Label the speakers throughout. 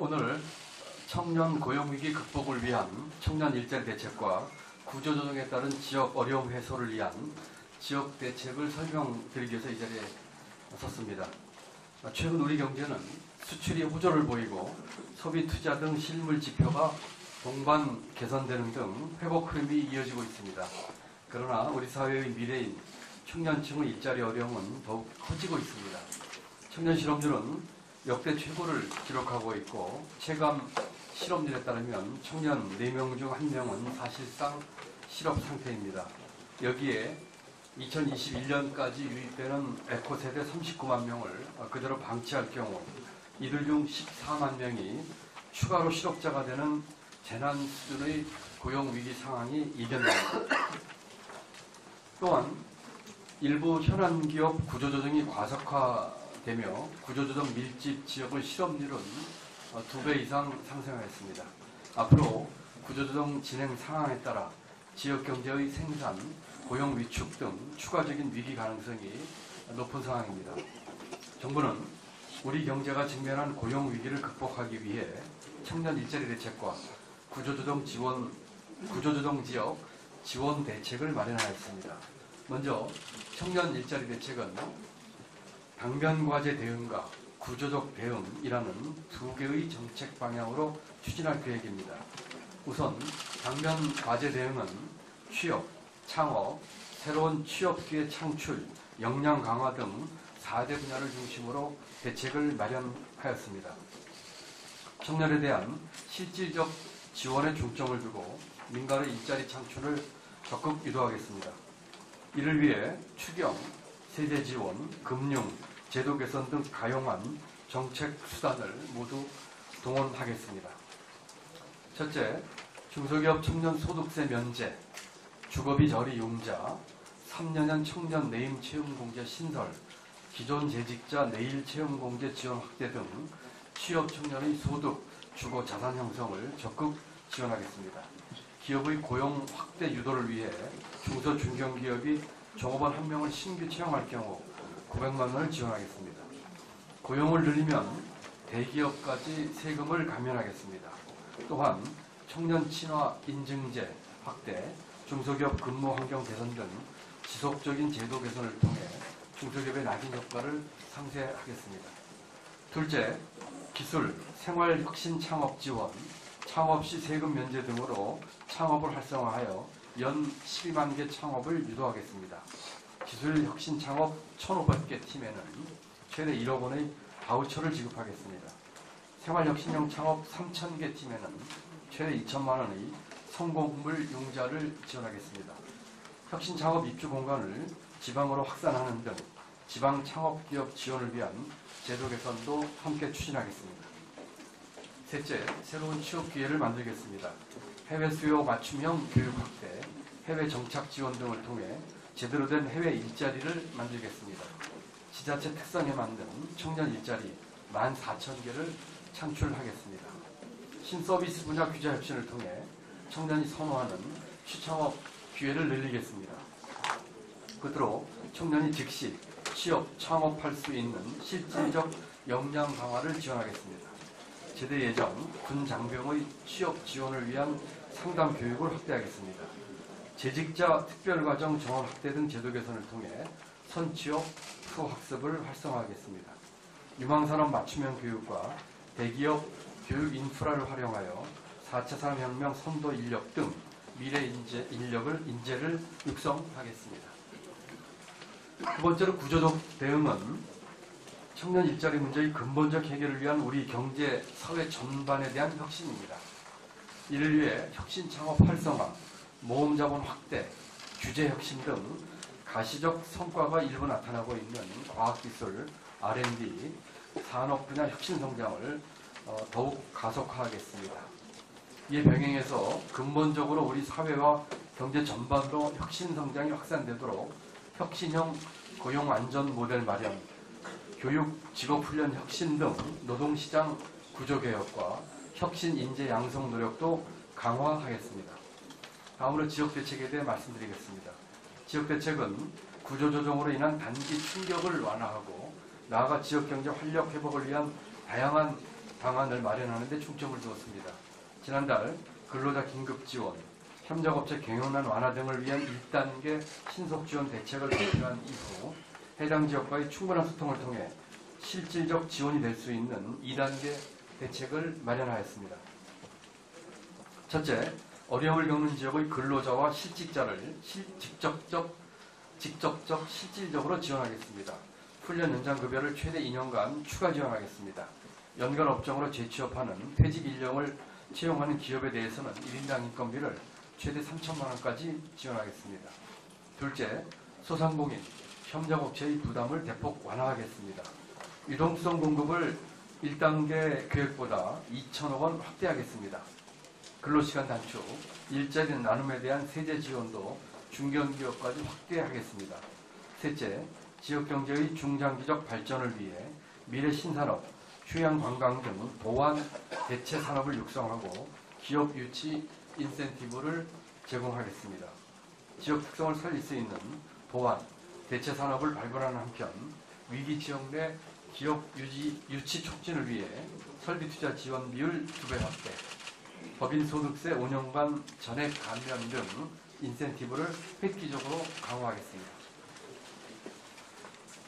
Speaker 1: 오늘 청년 고용위기 극복을 위한 청년 일자리 대책과 구조조정에 따른 지역 어려움 해소를 위한 지역 대책을 설명드리기 위해서 이 자리에 섰습니다. 최근 우리 경제는 수출이 호조를 보이고 소비 투자 등 실물 지표가 동반 개선되는 등 회복 흐름이 이어지고 있습니다. 그러나 우리 사회의 미래인 청년층의 일자리 어려움은 더욱 커지고 있습니다. 청년 실업률은 역대 최고를 기록하고 있고 체감 실업률에 따르면 청년 4명 중 1명은 사실상 실업 상태입니다. 여기에 2021년까지 유입되는 에코 세대 39만 명을 그대로 방치할 경우 이들 중 14만 명이 추가로 실업자가 되는 재난 수준의 고용위기 상황이 이견됩니다. 또한 일부 현안 기업 구조조정이 과속화되며 구조조정 밀집 지역의 실업률은 2배 이상 상승하였습니다. 앞으로 구조조정 진행 상황에 따라 지역 경제의 생산, 고용 위축 등 추가적인 위기 가능성이 높은 상황입니다. 정부는 우리 경제가 직면한 고용 위기를 극복하기 위해 청년 일자리 대책과 구조조정 지역 지원 대책을 마련하였습니다. 먼저 청년 일자리 대책은 당면과제 대응과 구조적 대응이라는 2개의 정책 방향으로 추진할 계획입니다. 우선 당면과제 대응은 취업, 창업, 새로운 취업기회 창출, 역량 강화 등 4대 분야를 중심으로 대책을 마련하였습니다. 청년에 대한 실질적 지원에 중점을 두고 민간의 일자리 창출을 적극 유도하겠습니다. 이를 위해 추경, 세제 지원, 금융, 제도 개선 등 다양한 정책 수단을 모두 동원하겠습니다. 첫째, 중소기업 청년 소득세 면제, 주거비 저리 융자, 3년형 청년 내임 채용 공제 신설, 기존 재직자 내일 채용 공제 지원 확대 등 취업 청년의 소득, 주거 자산 형성을 적극 지원하겠습니다. 기업의 고용 확대 유도를 위해 중소 중견기업이 종업원 1명을 신규 채용할 경우 900만 원을 지원하겠습니다. 고용을 늘리면 대기업까지 세금을 감면하겠습니다. 또한 청년 친화 인증제 확대, 중소기업 근무 환경 개선 등 지속적인 제도 개선을 통해 중소기업의 낙인 효과를 상쇄하겠습니다. 둘째, 기술, 생활 혁신 창업 지원, 창업 시 세금 면제 등으로 창업을 활성화하여 연 12만 개 창업을 유도하겠습니다. 기술 혁신 창업 1,500개 팀에는 최대 1억 원의 바우처를 지급하겠습니다. 생활 혁신형 창업 3,000개 팀에는 최대 2천만 원의 성공물 융자를 지원하겠습니다. 혁신 창업 입주 공간을 지방으로 확산하는 등 지방 창업 기업 지원을 위한 제도 개선도 함께 추진하겠습니다. 셋째, 새로운 취업 기회를 만들겠습니다. 해외 수요 맞춤형 교육 확대, 해외 정착 지원 등을 통해 제대로 된 해외 일자리를 만들겠습니다. 지자체 특성에 맞는 청년 일자리 14,000개를 창출하겠습니다. 신서비스 분야 규제 혁신을 통해 청년이 선호하는 취창업 기회를 늘리겠습니다. 끝으로 청년이 즉시 취업, 창업할 수 있는 실질적 역량 강화를 지원하겠습니다. 제대 예정, 군 장병의 취업 지원을 위한 상담 교육을 확대하겠습니다. 재직자 특별과정 정원 확대 등 제도 개선을 통해 선취업 후학습을 활성화하겠습니다. 유망산업 맞춤형 교육과 대기업 교육 인프라를 활용하여 4차 산업혁명 선도 인력 등 미래 인재를 육성하겠습니다. 두 번째로 구조적 대응은 청년 일자리 문제의 근본적 해결을 위한 우리 경제, 사회 전반에 대한 혁신입니다. 이를 위해 혁신 창업 활성화, 모험 자본 확대, 규제 혁신 등 가시적 성과가 일부 나타나고 있는 과학기술, R&D, 산업 분야 혁신 성장을 더욱 가속화하겠습니다. 이에 병행해서 근본적으로 우리 사회와 경제 전반으로 혁신 성장이 확산되도록 혁신형 고용 안전 모델 마련, 교육, 직업훈련 혁신 등 노동시장 구조개혁과 혁신 인재 양성 노력도 강화하겠습니다. 다음으로 지역대책에 대해 말씀드리겠습니다. 지역대책은 구조조정으로 인한 단기 충격을 완화하고 나아가 지역경제 활력 회복을 위한 다양한 방안을 마련하는 데 중점을 두었습니다. 지난달 근로자 긴급 지원, 협력업체 경영난 완화 등을 위한 1단계 신속 지원 대책을 발표한 이후 해당 지역과의 충분한 소통을 통해 실질적 지원이 될 수 있는 2단계 대책을 마련하였습니다. 첫째, 어려움을 겪는 지역의 근로자와 실직자를 직접적 실질적으로 지원하겠습니다. 훈련 연장 급여를 최대 2년간 추가 지원하겠습니다. 연간 업종으로 재취업하는 퇴직 인력을 채용하는 기업에 대해서는 1인당 인건비를 최대 3천만 원까지 지원하겠습니다. 둘째, 소상공인, 협력업체의 부담을 대폭 완화하겠습니다. 유동수송 공급을 1단계 계획보다 2천억 원 확대하겠습니다. 근로시간 단축, 일자리 나눔에 대한 세제 지원도 중견기업까지 확대하겠습니다. 셋째, 지역경제의 중장기적 발전을 위해 미래 신산업, 휴양관광 등 보완 대체 산업을 육성하고 기업 유치 인센티브를 제공하겠습니다. 지역 특성을 살릴 수 있는 보완 대체 산업을 발굴하는 한편 위기 지역 내 기업 유치 촉진을 위해 설비 투자 지원 비율 2배 확대, 법인 소득세 5년간 전액 감면 등 인센티브를 획기적으로 강화하겠습니다.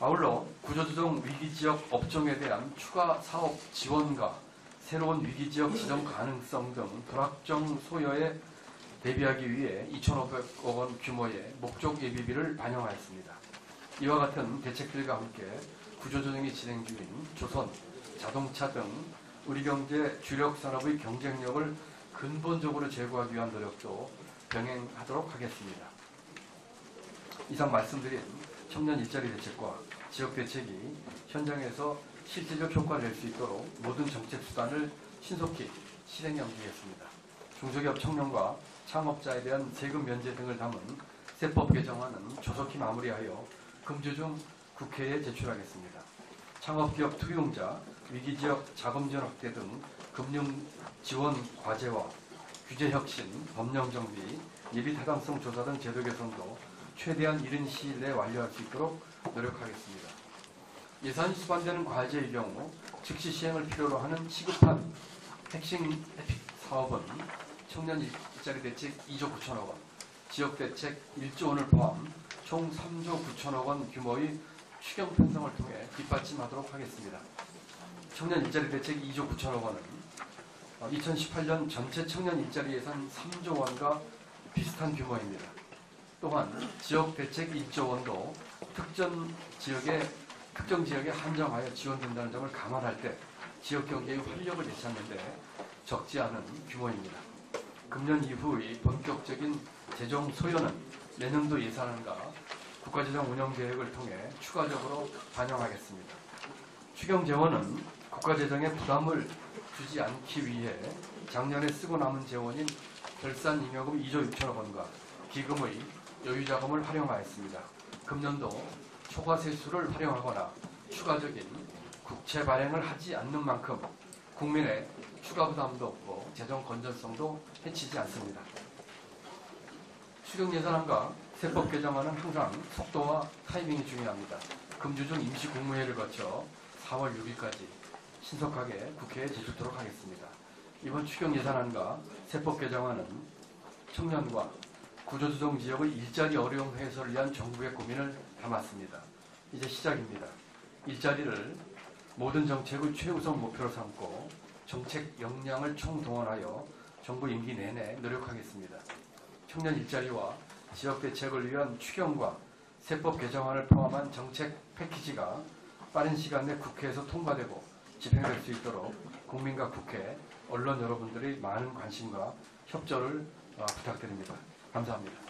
Speaker 1: 아울러 구조조정 위기지역 업종에 대한 추가 사업 지원과 새로운 위기지역 지정 가능성 등 불확정 소요에 대비하기 위해 2,500억 원 규모의 목적 예비비를 반영하였습니다. 이와 같은 대책들과 함께 구조조정이 진행 중인 조선, 자동차 등 우리 경제 주력 산업의 경쟁력을 근본적으로 제고하기 위한 노력도 병행하도록 하겠습니다. 이상 말씀드린 청년 일자리 대책과 지역 대책이 현장에서 실질적 효과를 낼 수 있도록 모든 정책 수단을 신속히 실행에 옮기겠습니다. 중소기업 청년과 창업자에 대한 세금 면제 등을 담은 세법 개정안은 조속히 마무리하여 금주 중 국회에 제출하겠습니다. 창업기업 투용자, 위기지역 자금지원 확대 등 금융지원 과제와 규제혁신, 법령정비, 예비타당성 조사 등 제도 개선도 최대한 이른 시일 내에 완료할 수 있도록 노력하겠습니다. 예산이 수반되는 과제의 경우 즉시 시행을 필요로 하는 시급한 핵심 사업은 청년 일자리 대책 2조 9천억 원, 지역대책 1조 원을 포함 총 3조 9천억 원 규모의 추경 편성을 통해 뒷받침하도록 하겠습니다. 청년 일자리 대책 2조 9천억 원은 2018년 전체 청년 일자리 예산 3조 원과 비슷한 규모입니다. 또한 지역대책 1조 원도 특정 지역에 한정하여 지원된다는 점을 감안할 때 지역경제의 활력을 되찾는 데 적지 않은 규모입니다. 금년 이후의 본격적인 재정 소요는 내년도 예산안과 국가재정 운영계획을 통해 추가적으로 반영하겠습니다. 추경 재원은 국가재정에 부담을 주지 않기 위해 작년에 쓰고 남은 재원인 결산잉여금 2조 6천억 원과 기금의 여유자금을 활용하였습니다. 금년도 초과세수를 활용하거나 추가적인 국채 발행을 하지 않는 만큼 국민의 추가 부담도 없고 재정 건전성도 해치지 않습니다. 추경 예산안과 세법 개정안은 항상 속도와 타이밍이 중요합니다. 금주 중 임시 국무회의를 거쳐 4월 6일까지 신속하게 국회에 제출토록 하겠습니다. 이번 추경 예산안과 세법 개정안은 청년과 구조조정 지역의 일자리 어려움 해소를 위한 정부의 고민을 담았습니다. 이제 시작입니다. 일자리를 모든 정책의 최우선 목표로 삼고 정책 역량을 총동원하여 정부 임기 내내 노력하겠습니다. 청년 일자리와 지역 대책을 위한 추경과 세법 개정안을 포함한 정책 패키지가 빠른 시간 내 국회에서 통과되고 집행될 수 있도록 국민과 국회, 언론 여러분들의 많은 관심과 협조를 부탁드립니다. 감사합니다.